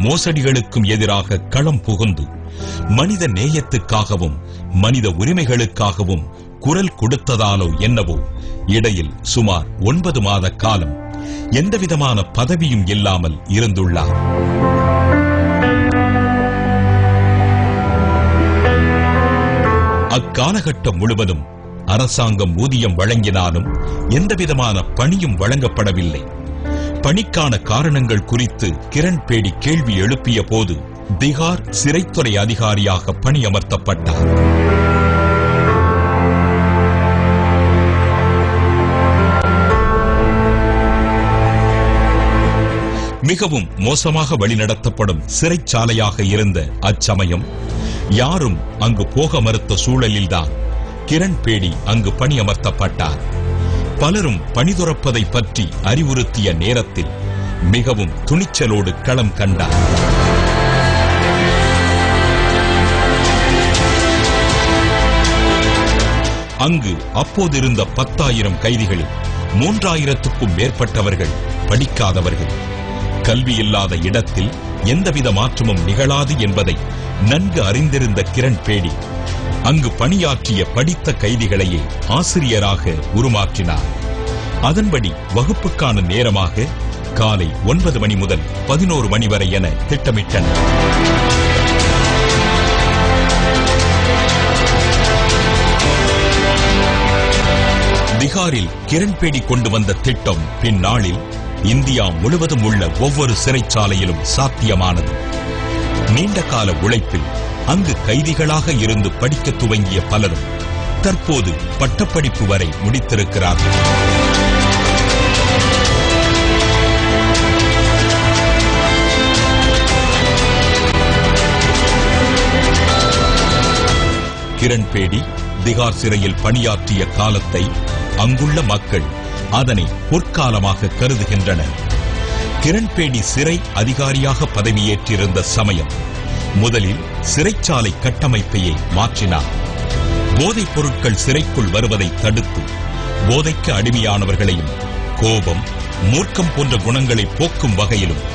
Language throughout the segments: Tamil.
மோசடிகளுக்கும் எதிராக களம் புகுந்து மனித நேயத்துக்காகவும் மனித உரிமைகளுக்காகவும் குரல் கொடுத்ததாலோ என்னவோ இடையில் சுமார் 9 மாத காலம் எந்தவிதமான பதவியும் இல்லாமல் இருந்துள்ளார். அக்காலகட்டம் முழுவதும் அரசாங்கம் ஊதியம் வழங்கினாலும் எந்தவிதமான பணியும் வழங்கப்படவில்லை. பணிக்கான காரணங்கள் குறித்து கிரண் பேடி கேள்வி எழுப்பிய போது திகார் சிறைத்துறை அதிகாரியாக பணியமர்த்தப்பட்டார். மிகவும் மோசமாக வழிநடத்தப்படும் சிறைச்சாலையாக இருந்த அச்சமயம் யாரும் அங்கு போக மறுத்த சூழலில்தான் கிரண் பேடி அங்கு பணியமர்த்தப்பட்டார். பலரும் பணி துறப்பதை பற்றி அறிவுறுத்திய நேரத்தில் மிகவும் துணிச்சலோடு களம் கண்டார். அங்கு அப்போதிருந்த 10,000 கைதிகளில் 3,000க்கும் மேற்பட்டவர்கள் படிக்காதவர்கள். கல்வி இல்லாத இடத்தில் எந்தவித மாற்றமும் நிகழாது என்பதை நன்கு அறிந்திருந்த கிரண் பேடி அங்கு பணியாற்றிய படித்த கைதிகளையே ஆசிரியராக உருமாற்றினார். அதன்படி வகுப்புக்கான நேரமாக காலை 9 மணி முதல் 11 மணி வரை என திட்டமிட்டனர். திகாரில் கிரண் பேடி கொண்டு வந்த திட்டம் பின்னாளில் இந்தியா முழுவதும் உள்ள ஒவ்வொரு சிறைச்சாலையிலும் சாத்தியமானது. நீண்ட கால உழைப்பில் அங்கு கைதிகளாக இருந்து படிக்க துவங்கிய பலரும் தற்போது பட்டப்படிப்பு வரை முடித்திருக்கிறார்கள். கிரண் பேடி திகார் சிறையில் பணியாற்றிய காலத்தை அங்குள்ள மக்கள் அதனை பொற்காலமாக கருதுகின்றனர். கிரண் பேடி சிறை அதிகாரியாக பதவியேற்றிருந்த சமயம் முதலில் சிறைச்சாலை கட்டமைப்பையே மாற்றினார். போதைப் பொருட்கள் சிறைக்குள் வருவதை தடுத்து போதைக்கு அடிமையானவர்களையும் கோபம், மூர்க்கம் போன்ற குணங்களை போக்கும் வகையிலும்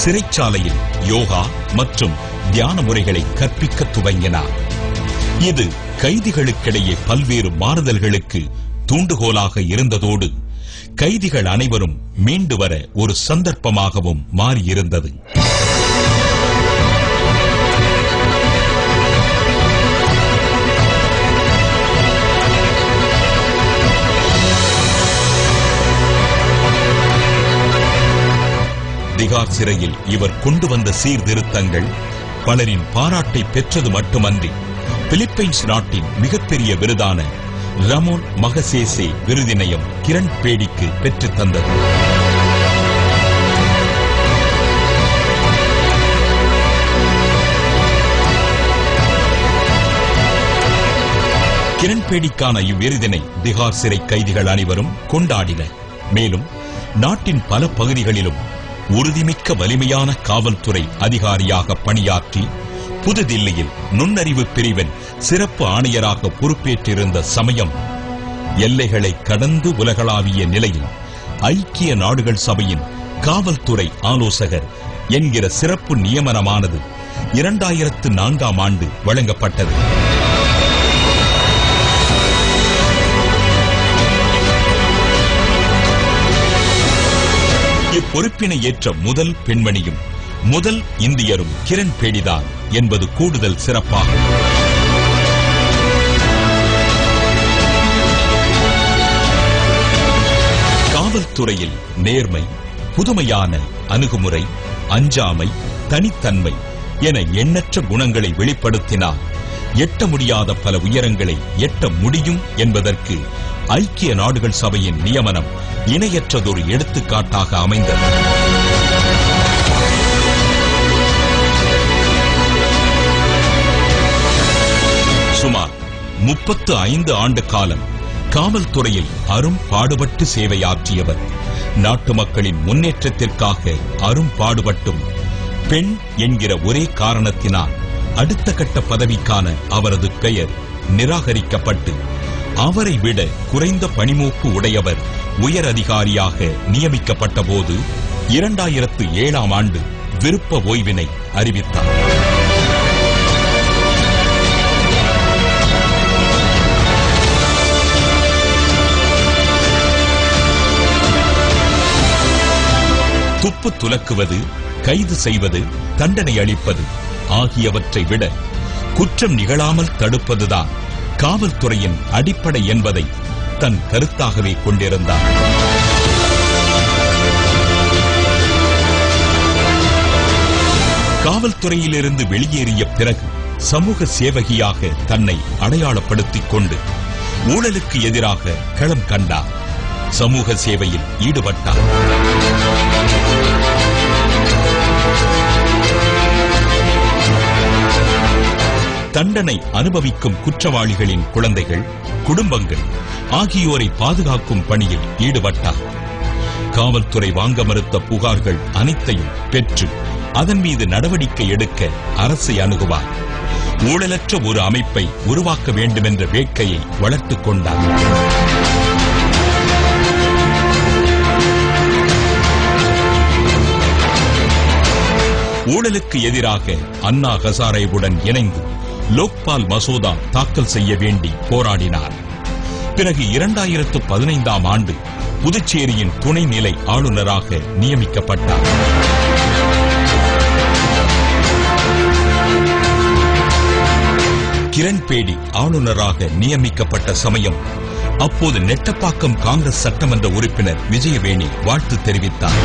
சிறைச்சாலையில் யோகா மற்றும் தியான முறைகளை கற்பிக்க துவங்கினார். இது கைதிகளுக்கிடையே பல்வேறு மாறுதல்களுக்கு தூண்டுகோலாக இருந்ததோடு கைதிகள் அனைவரும் மீண்டு வர ஒரு சந்தர்ப்பமாகவும் மாறியிருந்தது. திகார் சிறையில் இவர் கொண்டு வந்த சீர்திருத்தங்கள் பலரின் பாராட்டை பெற்றது மட்டுமன்றி பிலிப்பைன்ஸ் நாட்டின் மிகப்பெரிய விருதான ரமோன் மகசேசே விருதினையும் கிரண் பேடிக்கு பெற்றுத் தந்தது. கிரண் பேடிக்கான இவ்விருதினை திகார் சிறை கைதிகள் அனைவரும் கொண்டாடினர். மேலும் நாட்டின் பல பகுதிகளிலும் உறுதிமிக்க வலிமையான காவல்துறை அதிகாரியாக பணியாற்றி புதுதில்லியில் நுண்ணறிவு பிரிவின் சிறப்பு ஆணையராக பொறுப்பேற்றிருந்த சமயம் எல்லைகளை கடந்து உலகளாவிய நிலையில் ஐக்கிய நாடுகள் சபையின் காவல்துறை ஆலோசகர் என்கிற சிறப்பு நியமனமானது 2004ஆம் ஆண்டு வழங்கப்பட்டது. இப்பொறுப்பினை ஏற்ற முதல் பெண்மணியும் முதல் இந்தியரும் கிரண் பேடிதான் என்பது கூடுதல் சிறப்பாகும். காவல்துறையில் நேர்மை, புதுமையான அணுகுமுறை, அஞ்சாமை, தனித்தன்மை என எண்ணற்ற குணங்களை வெளிப்படுத்தினார். எட்ட முடியாத பல உயரங்களை எட்ட முடியும் என்பதற்கு ஐக்கிய நாடுகள் சபையின் நியமனம் இணையற்றதொரு எடுத்துக்காட்டாக அமைந்தது. சுமார் 35 ஆண்டு காலம் காவல்துறையில் அரும் பாடுபட்டு சேவையாற்றியவர். நாட்டு மக்களின் முன்னேற்றத்திற்காக அரும் பாடுபட்டும் பெண் என்கிற ஒரே காரணத்தினால் அடுத்த கட்ட பதவிக்கான அவரது பெயர் நிராகரிக்கப்பட்டு அவரை விட குறைந்த பணிமூப்பு உடையவர் உயர் அதிகாரியாக நியமிக்கப்பட்ட போது 2007ஆம் ஆண்டு விருப்ப ஓய்வினை அறிவித்தார். துப்பு துலக்குவது, கைது செய்வது, தண்டனை அளிப்பது ஆகியவற்றை விட குற்றம் நிகழாமல் தடுப்பதுதான் காவல்துறையின் அடிப்படை என்பதை தன் கருத்தாகவே கொண்டிருந்தார். காவல்துறையிலிருந்து வெளியேறிய பிறகு சமூக சேவகியாக தன்னை அடையாளப்படுத்திக் கொண்டு ஊழலுக்கு எதிராக களம் கண்டார். சமூக சேவையில் ஈடுபட்டார். தண்டனை அனுபவிக்கும் குற்றவாளிகளின் குழந்தைகள், குடும்பங்கள் ஆகியோரை பாதுகாக்கும் பணியில் ஈடுபட்டார். காவல்துறை வாங்க மறுத்த புகார்கள் அனைத்தையும் பெற்று அதன் மீது நடவடிக்கை எடுக்க அரசை அணுகுவார். ஊழலற்ற ஒரு அமைப்பை உருவாக்க வேண்டுமென்ற வேட்கையை வளர்த்துக் கொண்டார். ஊழலுக்கு எதிராக அண்ணா ஹசாரேவுடன் இணைந்து லோக்பால் மசோதா தாக்கல் செய்ய வேண்டி போராடினார். பிறகு 2015ஆம் ஆண்டு புதுச்சேரியின் துணைநிலை ஆளுநராக நியமிக்கப்பட்டார். கிரண்பேடி ஆளுநராக நியமிக்கப்பட்ட சமயம் அப்போது நெட்டப்பாக்கம் காங்கிரஸ் சட்டமன்ற உறுப்பினர் விஜயவேணி வாழ்த்து தெரிவித்தார்.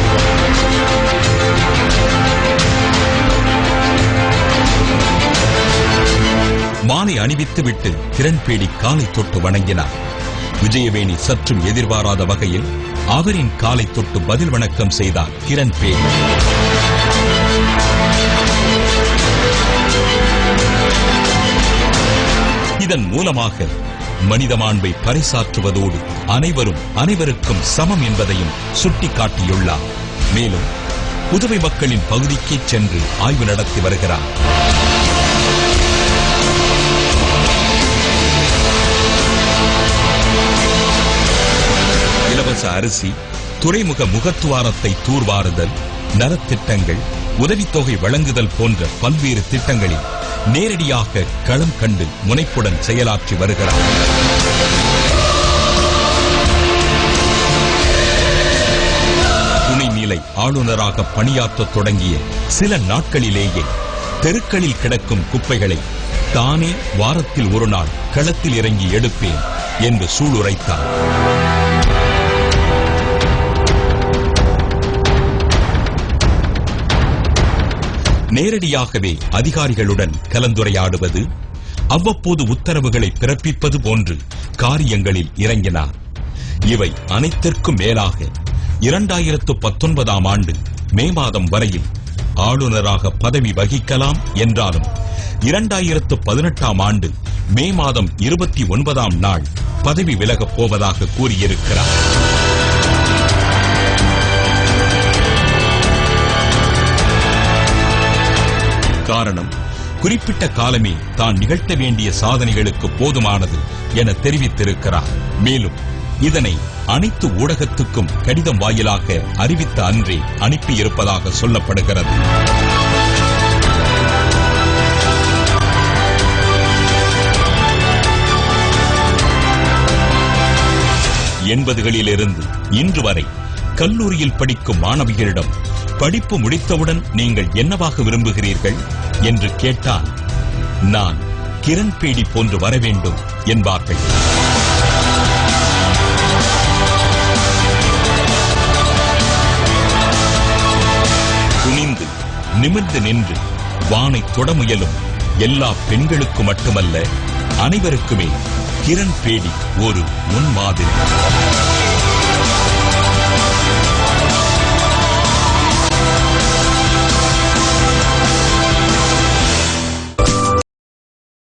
மாலை அணிவித்துவிட்டு கிரண்பேடி காலை தொட்டு வணங்கினார். விஜயவேணி சற்றும் எதிர்பாராத வகையில் அவரின் காலை தொட்டு பதில் வணக்கம் செய்தார் கிரண்பேடி. இதன் மூலமாக மனித மாண்பை பறைசாற்றுவதோடு அனைவருக்கும் சமம் என்பதையும் சுட்டிக்காட்டியுள்ளார். மேலும் புதுவை மக்களின் பகுதிக்கே சென்று ஆய்வு நடத்தி வருகிறார். இலவச அரிசி, துறைமுக முகத்துவாரத்தை தூர்வாறுதல், நலத்திட்டங்கள், உதவித்தொகை வழங்குதல் போன்ற பல்வேறு திட்டங்களில் நேரடியாக களம் கண்டு முனைப்புடன் செயலாற்றி வருகிறார். துணைநிலை ஆளுநராக பணியாற்ற தொடங்கிய சில நாட்களிலேயே தெருக்களில் கிடக்கும் குப்பைகளை தானே வாரத்தில் ஒரு நாள் களத்தில் இறங்கி எடுப்பேன் என்று சூளுரைத்தார். நேரடியாகவே அதிகாரிகளுடன் கலந்துரையாடுவது, அவ்வப்போது உத்தரவுகளை பிறப்பிப்பது போன்று காரியங்களில் இறங்கினார். இவை அனைத்திற்கும் மேலாக 2019ஆம் ஆண்டு மே மாதம் வரையில் ஆளுநராக பதவி வகிக்கலாம் என்றாலும் 2018ஆம் ஆண்டு மே மாதம் 29ஆம் நாள் பதவி விலகப் போவதாக கூறியிருக்கிறார். காரணம், குறிப்பிட்ட காலமே தான் நிகழ்த்த வேண்டிய சாதனைகளுக்கு போதுமானது என தெரிவித்திருக்கிறார். மேலும் இதனை அனைத்து ஊடகத்துக்கும் கடிதம் வாயிலாக அறிவித்த அன்றே அனுப்பியிருப்பதாக சொல்லப்படுகிறது. எண்பதுகளிலிருந்து இன்று வரை கல்லூரியில் படிக்கும் மாணவிகளிடம் படிப்பு முடித்தவுடன் நீங்கள் என்னவாக விரும்புகிறீர்கள் என்று கேட்டால் நான் கிரண்பேடி போன்று வர வேண்டும் என்பார்கள். துணிந்து நிமிர்ந்து நின்று வானை தொட முயலும் எல்லா பெண்களுக்கு மட்டுமல்ல, அனைவருக்குமே கிரண்பேடி ஒரு முன்மாதிரி.